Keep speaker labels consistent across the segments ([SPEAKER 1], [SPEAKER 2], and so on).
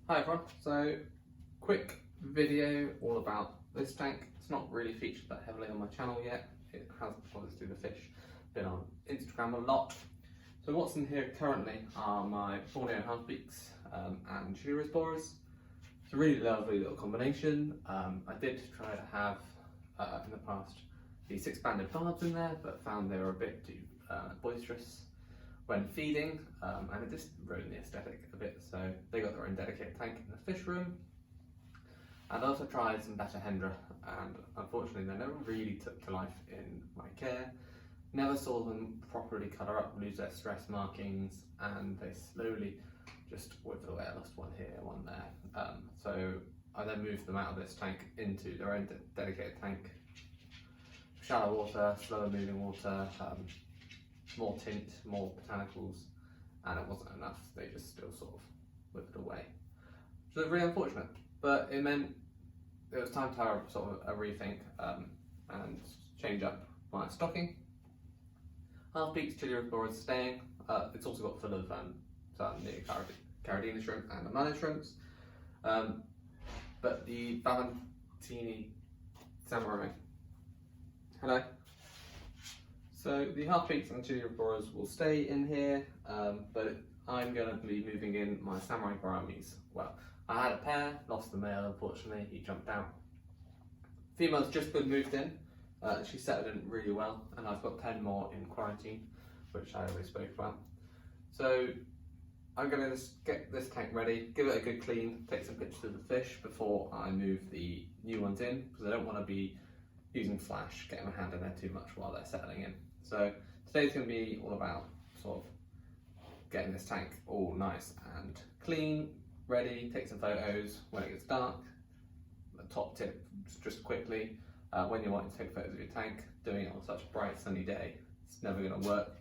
[SPEAKER 1] Hi everyone, so quick video all about this tank. It's not really featured that heavily on my channel yet. It has, obviously the fish, been on Instagram a lot. So what's in here currently are my Borneo halfbeaks and chilli rasboras. It's a really lovely little combination. I did try to have in the past these expanded barbs in there, but found they were a bit too boisterous when feeding, and it just ruined the aesthetic a bit, so they got their own dedicated tank in the fish room. And I also tried some better hendra, and unfortunately they never really took to life in my care. Never saw them properly colour up, lose their stress markings, and they slowly just withered away. I lost one here, one there. So I then moved them out of this tank into their own dedicated tank. Shallow water, slower moving water, more tint, more botanicals, and it wasn't enough. They just still sort of withered away, which was really unfortunate. But it meant it was time to have sort of a rethink and change up my stocking. Halfbeaks, chilli rasbora is staying. It's also got full of some near Caradina shrimp and Amana shrimps. But the Valentini samurai. Hello. So the halfbeaks and chilli rasboras will stay in here, but I'm going to be moving in my samurai gouramis. Well, I had a pair, lost the male unfortunately, he jumped out. Female's just been moved in, she settled in really well, and I've got 10 more in quarantine, which I already spoke about. So I'm going to get this tank ready, give it a good clean, take some pictures of the fish before I move the new ones in, because I don't want to be using flash, getting my hand in there too much while they're settling in. So today's going to be all about sort of getting this tank all nice and clean, ready, take some photos when it gets dark. The top tip, just quickly, when you're wanting to take photos of your tank, doing it on such a bright sunny day, it's never going to work.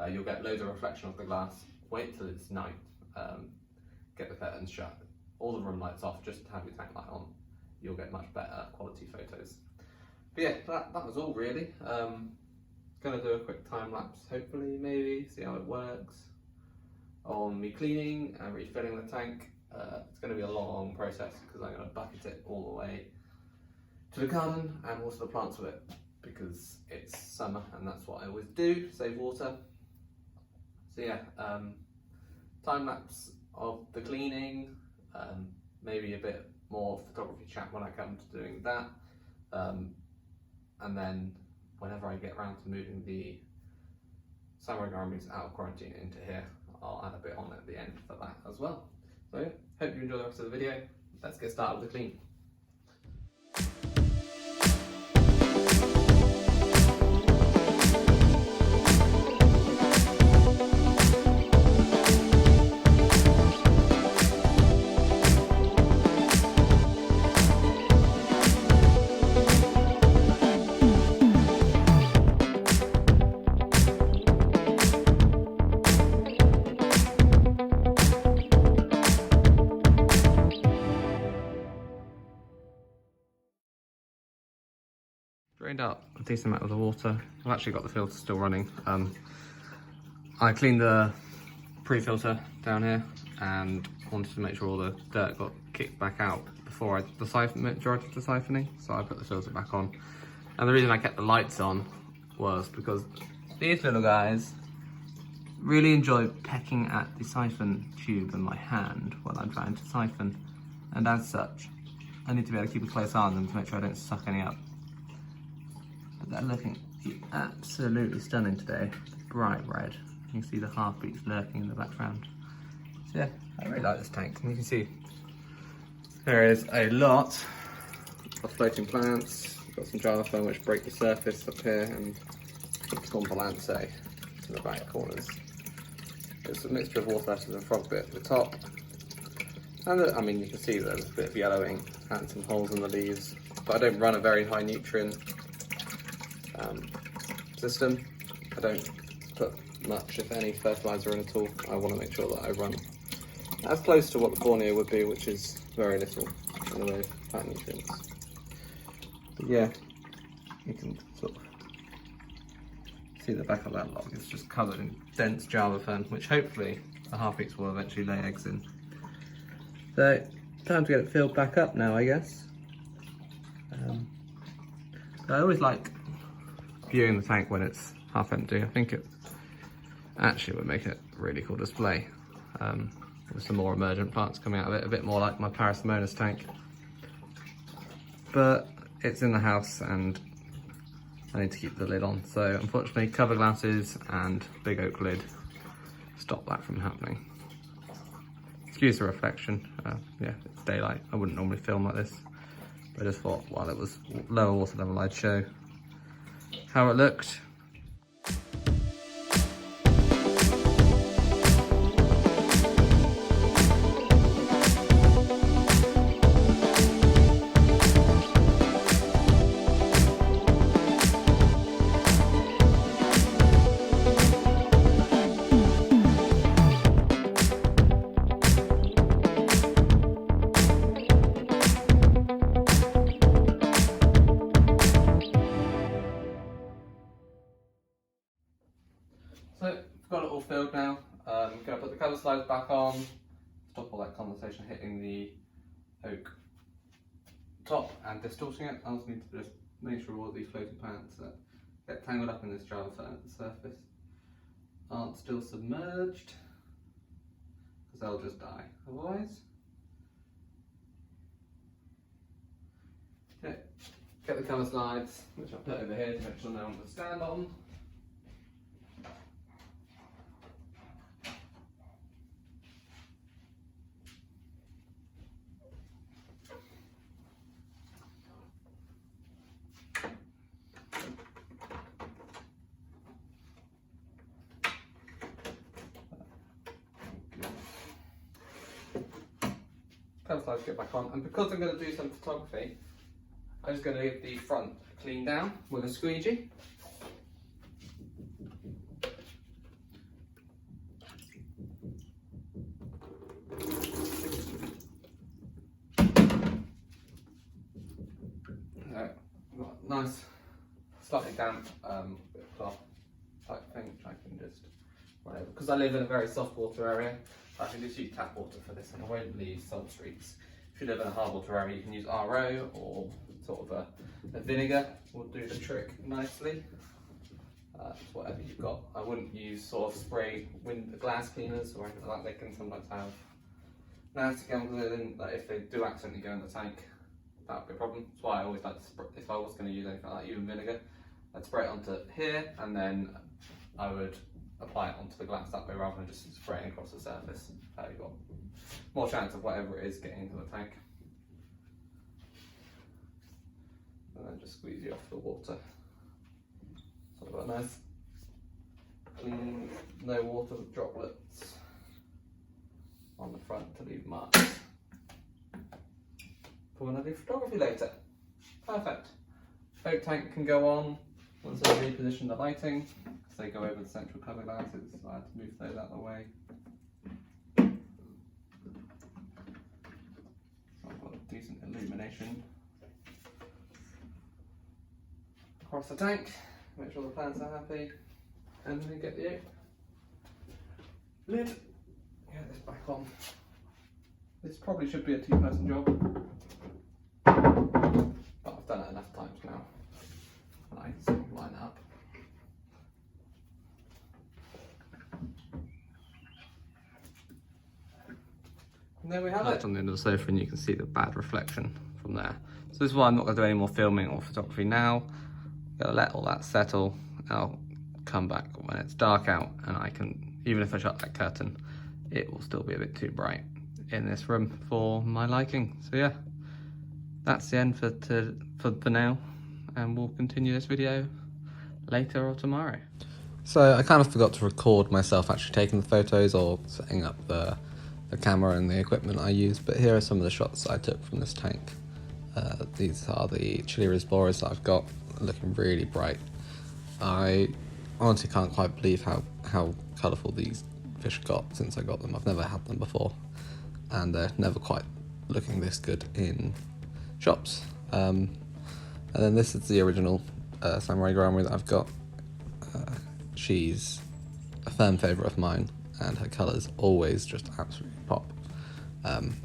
[SPEAKER 1] You'll get loads of reflection off the glass. Wait till it's night, get the curtains shut, all the room lights off, just have your tank light on. You'll get much better quality photos. But yeah, that was all really. Gonna do a quick time lapse, hopefully, maybe, see how it works on me cleaning and refilling the tank. It's gonna be a long process because I'm gonna bucket it all the way to the garden and water the plants with it because it's summer and that's what I always do, save water. So yeah, time lapse of the cleaning, maybe a bit more photography chat when I come to doing that. And then whenever I get around to moving the samurai gouramis out of quarantine into here, I'll add a bit on at the end for that as well. So yeah, hope you enjoy the rest of the video. Let's get started with the clean. Drained out a decent amount of the water. I've actually got the filter still running. I cleaned the pre-filter down here and wanted to make sure all the dirt got kicked back out before I the majority of the siphoning, so I put the filter back on. And the reason I kept the lights on was because these little guys really enjoy pecking at the siphon tube in my hand while I'm trying to siphon, and as such I need to be able to keep a close eye on them to make sure I don't suck any up. They're looking absolutely stunning today, bright red. You can see the halfbeaks lurking in the background. So yeah, I really like this tank. And you can see there is a lot of floating plants. We've got some java which break the surface up here, and some balance in the back corners. There's a mixture of water and a frog bit at the top. And I mean, you can see there's a bit of yellowing and some holes in the leaves, but I don't run a very high nutrient system. I don't put much, if any, fertiliser in at all. I want to make sure that I run as close to what the Borneo would be, which is very little in the way of plant nutrients. But yeah, you can sort of see the back of that log. It's just covered in dense java fern, which hopefully the halfbeaks will eventually lay eggs in. So Time to get it filled back up now, I guess. I always like viewing the tank when it's half empty. I think it actually would make it a really cool display. With some more emergent plants coming out of it, a bit more like my parasimonus tank. But it's in the house and I need to keep the lid on. So unfortunately, cover glasses and big oak lid stop that from happening. Excuse the reflection. Yeah, it's daylight. I wouldn't normally film like this, but I just thought while it was lower water level, I'd show how it looked. So we've got it all filled now. I'm going to put the cover slides back on, stop all that condensation hitting the oak top and distorting it. I also need to just make sure all these floating plants that get tangled up in this Java surface aren't still submerged, because they'll just die otherwise. Okay, get the cover slides, which I'll put over here to make sure no one can stand on. Cover slides get back on, and because I'm going to do some photography, I'm just going to leave the front clean down with a squeegee. Nice, slightly damp bit of cloth type thing, which I can just run over. Because I live in a very soft water area, I can just use tap water for this and I won't leave salt streaks. If you live in a hard water area, you can use RO or sort of a vinegar will do the trick nicely. Whatever you've got. I wouldn't use sort of spray glass cleaners or anything like that. They can sometimes have nasty chemicals in, like if they do accidentally go in the tank, that would be a problem. That's why I always like to spray, if I was going to use anything like that, even vinegar, I'd spray it onto here and then I would apply it onto the glass that way rather than just spraying across the surface. You've got more chance of whatever it is getting into the tank. And then just squeeze you off the water. So I've got a nice clean, no water droplets on the front to leave marks for when I do photography later. Perfect. Oak tank can go on once I reposition the lighting, because they go over the central cover glasses, so I had to move those out of the way. So I've got decent illumination across the tank, make sure the plants are happy, and then get the lid, get this back on. This probably should be a two-person job, but I've done it enough times now. I sort of line up. And there we have it. On the end of the sofa, and you can see the bad reflection from there. So this is why I'm not going to do any more filming or photography now. I'm going to let all that settle. I'll come back when it's dark out, and I can, even if I shut that curtain, it will still be a bit too bright in this room for my liking. So yeah, that's the end for now. And we'll continue this video later or tomorrow. So I kind of forgot to record myself actually taking the photos or setting up the camera and the equipment I use, but here are some of the shots I took from this tank. These are the chilli rasboras that I've got, looking really bright. I honestly can't quite believe how colourful these fish got since I got them. I've never had them before, and they're never quite looking this good in shops. And then this is the original samurai gourami that I've got. She's a firm favourite of mine, and her colours always just absolutely pop.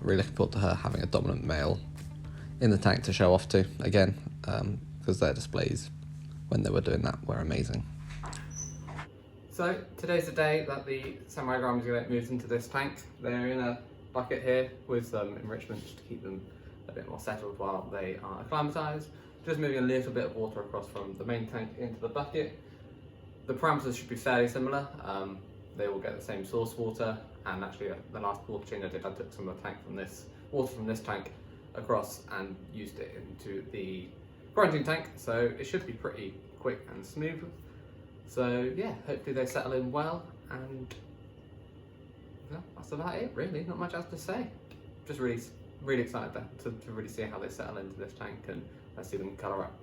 [SPEAKER 2] Really looking forward to her having a dominant male in the tank to show off to again, because their displays when they were doing that were amazing.
[SPEAKER 1] So today's the day that the samurai gouramis get moved into this tank. They're in a bucket here with some enrichment just to keep them a bit more settled while they are acclimatised. Just moving a little bit of water across from the main tank into the bucket. The parameters should be fairly similar. They will get the same source water, and actually the last water change I did, I took some of the tank from this water from this tank across and used it into the quarantine tank, so it should be pretty quick and smooth. So yeah, hopefully they settle in well, and yeah, that's about it really, not much else to say. Just really excited to really see how they settle into this tank, and let's see them colour up.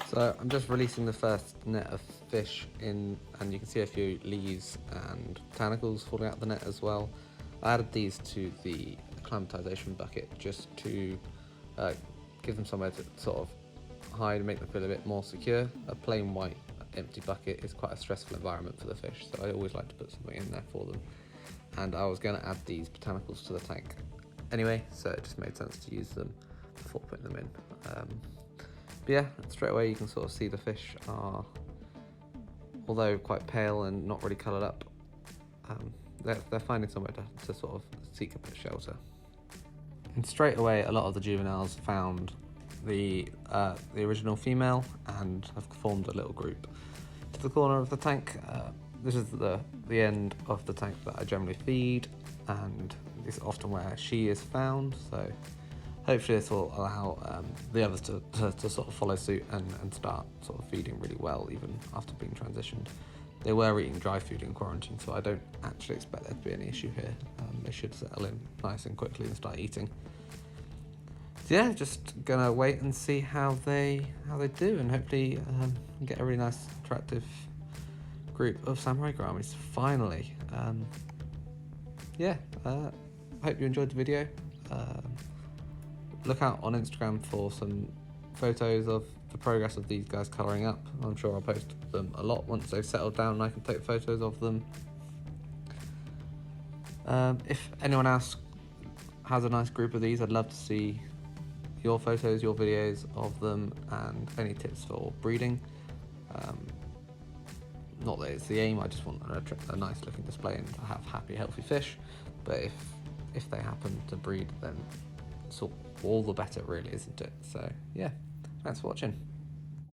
[SPEAKER 2] So I'm just releasing the first net of fish in, and you can see a few leaves and botanicals falling out of the net as well. I added these to the acclimatisation bucket just to give them somewhere to sort of hide and make them feel a bit more secure. A plain white empty bucket is quite a stressful environment for the fish, so I always like to put something in there for them. And I was going to add these botanicals to the tank anyway, so it just made sense to use them before putting them in. But yeah, straight away you can sort of see the fish are, although quite pale and not really coloured up, they're finding somewhere to sort of seek a bit of shelter. And straight away a lot of the juveniles found the original female and have formed a little group to the corner of the tank. This is the end of the tank that I generally feed, and this is often where she is found, so hopefully this will allow the others to sort of follow suit and start sort of feeding really well even after being transitioned. They were eating dry food in quarantine, so I don't actually expect there to be any issue here. They should settle in nice and quickly and start eating. So yeah, just gonna wait and see how they do, and hopefully get a really nice, attractive group of samurai gouramis finally. Hope you enjoyed the video. Look out on Instagram for some photos of the progress of these guys colouring up. I'm sure I'll post them a lot once they've settled down and I can take photos of them. If anyone else has a nice group of these, I'd love to see your photos, your videos of them, and any tips for breeding. Not that it's the aim, I just want a nice looking display and to have happy, healthy fish. But if they happen to breed, then it's all the better really, isn't it? So yeah, thanks for watching.